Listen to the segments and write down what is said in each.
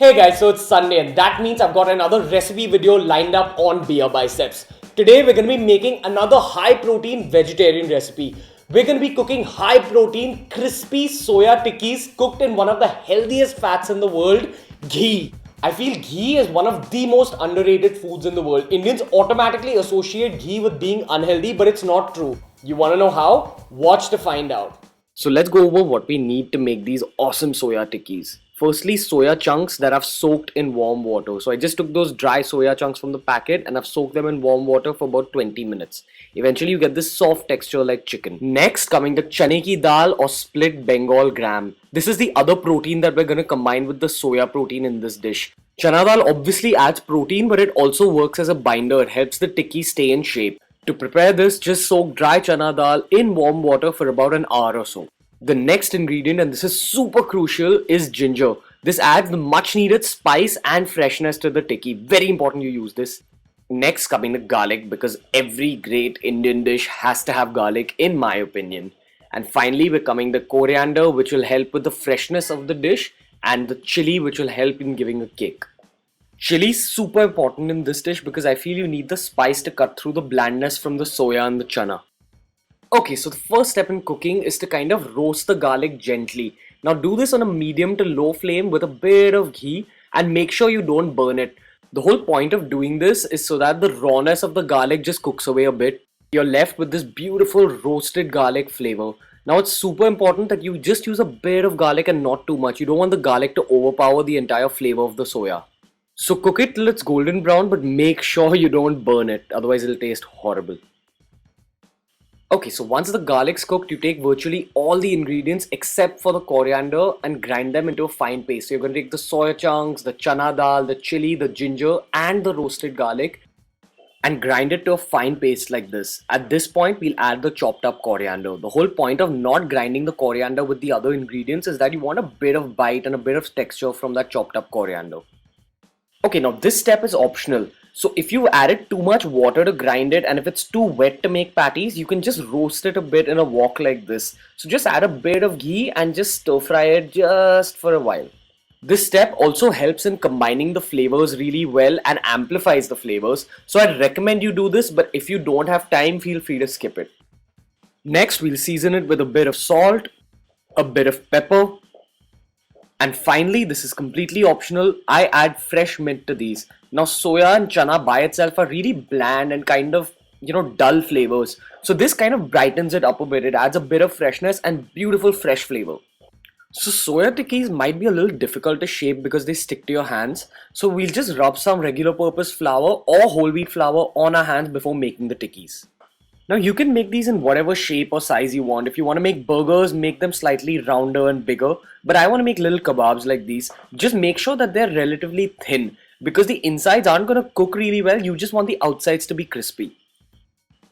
Hey guys, so it's Sunday and that means I've got another recipe video lined up on Beer Biceps. Today we're going to be making another high protein vegetarian recipe. We're going to be cooking high protein crispy soya tikkis cooked in one of the healthiest fats in the world, ghee. I feel ghee is one of the most underrated foods in the world. Indians automatically associate ghee with being unhealthy, but it's not true. You want to know how? Watch to find out. So let's go over what we need to make these awesome soya tikkis. Firstly, soya chunks that I've soaked in warm water. So I just took those dry soya chunks from the packet and I've soaked them in warm water for about 20 minutes. Eventually you get this soft texture like chicken. Next, coming to chane ki dal or split Bengal gram. This is the other protein that we're going to combine with the soya protein in this dish. Chana dal obviously adds protein, but it also works as a binder. It helps the tikki stay in shape. To prepare this, just soak dry chana dal in warm water for about an hour or so. The next ingredient, and this is super crucial, is ginger. This adds the much needed spice and freshness to the tikki. Very important you use this. Next, coming to garlic, because every great Indian dish has to have garlic in my opinion. And finally, we're coming to coriander, which will help with the freshness of the dish, and the chili, which will help in giving a kick. Chili is super important in this dish because I feel you need the spice to cut through the blandness from the soya and the chana. Okay, so the first step in cooking is to kind of roast the garlic gently. Now do this on a medium to low flame with a bit of ghee and make sure you don't burn it. The whole point of doing this is so that the rawness of the garlic just cooks away a bit. You're left with this beautiful roasted garlic flavor. Now it's super important that you just use a bit of garlic and not too much. You don't want the garlic to overpower the entire flavor of the soya. So cook it till it's golden brown, but make sure you don't burn it, otherwise it'll taste horrible. Okay, so once the garlic's cooked, you take virtually all the ingredients except for the coriander and grind them into a fine paste. So you're going to take the soya chunks, the chana dal, the chili, the ginger and the roasted garlic and grind it to a fine paste like this. At this point, we'll add the chopped up coriander. The whole point of not grinding the coriander with the other ingredients is that you want a bit of bite and a bit of texture from that chopped up coriander. Okay, now this step is optional. So if you added too much water to grind it and if it's too wet to make patties, you can just roast it a bit in a wok like this. So just add a bit of ghee and just stir fry it just for a while. This step also helps in combining the flavors really well and amplifies the flavors. So I'd recommend you do this, but if you don't have time, feel free to skip it. Next, we'll season it with a bit of salt, a bit of pepper, and finally, this is completely optional, I add fresh mint to these. Now soya and chana by itself are really bland and kind of, dull flavors. So this kind of brightens it up a bit. It adds a bit of freshness and beautiful fresh flavor. So soya tikkis might be a little difficult to shape because they stick to your hands. So we'll just rub some regular purpose flour or whole wheat flour on our hands before making the tikkis. Now you can make these in whatever shape or size you want. If you want to make burgers, make them slightly rounder and bigger. But I want to make little kebabs like these. Just make sure that they're relatively thin because the insides aren't going to cook really well. You just want the outsides to be crispy.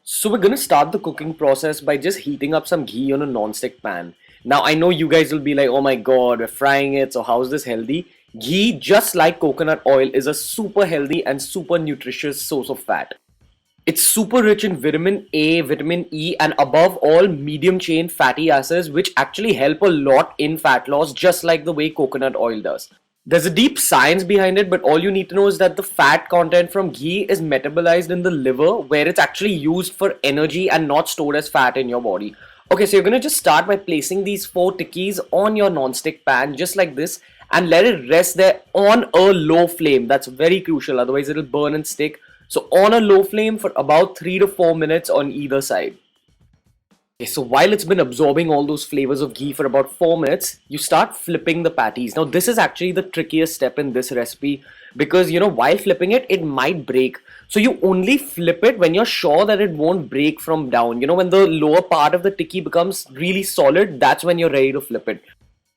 So we're going to start the cooking process by just heating up some ghee on a non-stick pan. Now I know you guys will be like, oh my god, we're frying it, so how is this healthy? Ghee, just like coconut oil, is a super healthy and super nutritious source of fat. It's super rich in vitamin A, vitamin E and above all medium chain fatty acids which actually help a lot in fat loss just like the way coconut oil does. There's a deep science behind it, but all you need to know is that the fat content from ghee is metabolized in the liver where it's actually used for energy and not stored as fat in your body. Okay, so you're going to just start by placing these 4 tikkis on your non-stick pan just like this and let it rest there on a low flame. That's very crucial, otherwise it'll burn and stick. So on a low flame for about 3 to 4 minutes on either side. Okay, so while it's been absorbing all those flavors of ghee for about 4 minutes, you start flipping the patties. Now this is actually the trickiest step in this recipe because while flipping it, it might break. So you only flip it when you're sure that it won't break from down. When the lower part of the tikki becomes really solid, that's when you're ready to flip it.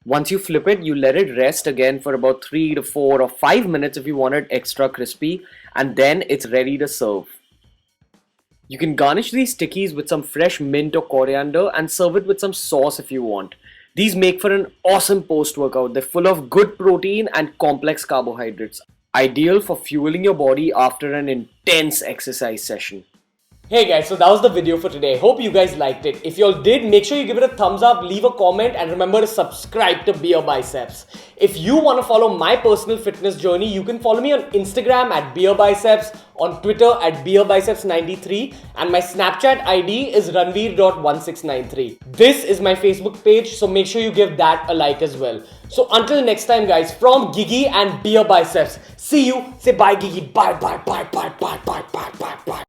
Once you flip it, you let it rest again for about 3 to 4 or 5 minutes if you want it extra crispy, and then it's ready to serve. You can garnish these tikkis with some fresh mint or coriander and serve it with some sauce if you want. These make for an awesome post-workout. They're full of good protein and complex carbohydrates, ideal for fueling your body after an intense exercise session. Hey guys, so that was the video for today. Hope you guys liked it. If you all did, make sure you give it a thumbs up, leave a comment, and remember to subscribe to Beer Biceps. If you want to follow my personal fitness journey, you can follow me on Instagram at Beer Biceps, on Twitter at BeerBiceps93, and my Snapchat ID is Ranveer.1693. This is my Facebook page, so make sure you give that a like as well. So until next time, guys, from Gigi and Beer Biceps, see you. Say bye, Gigi. Bye, bye, bye, bye, bye, bye, bye, bye, bye.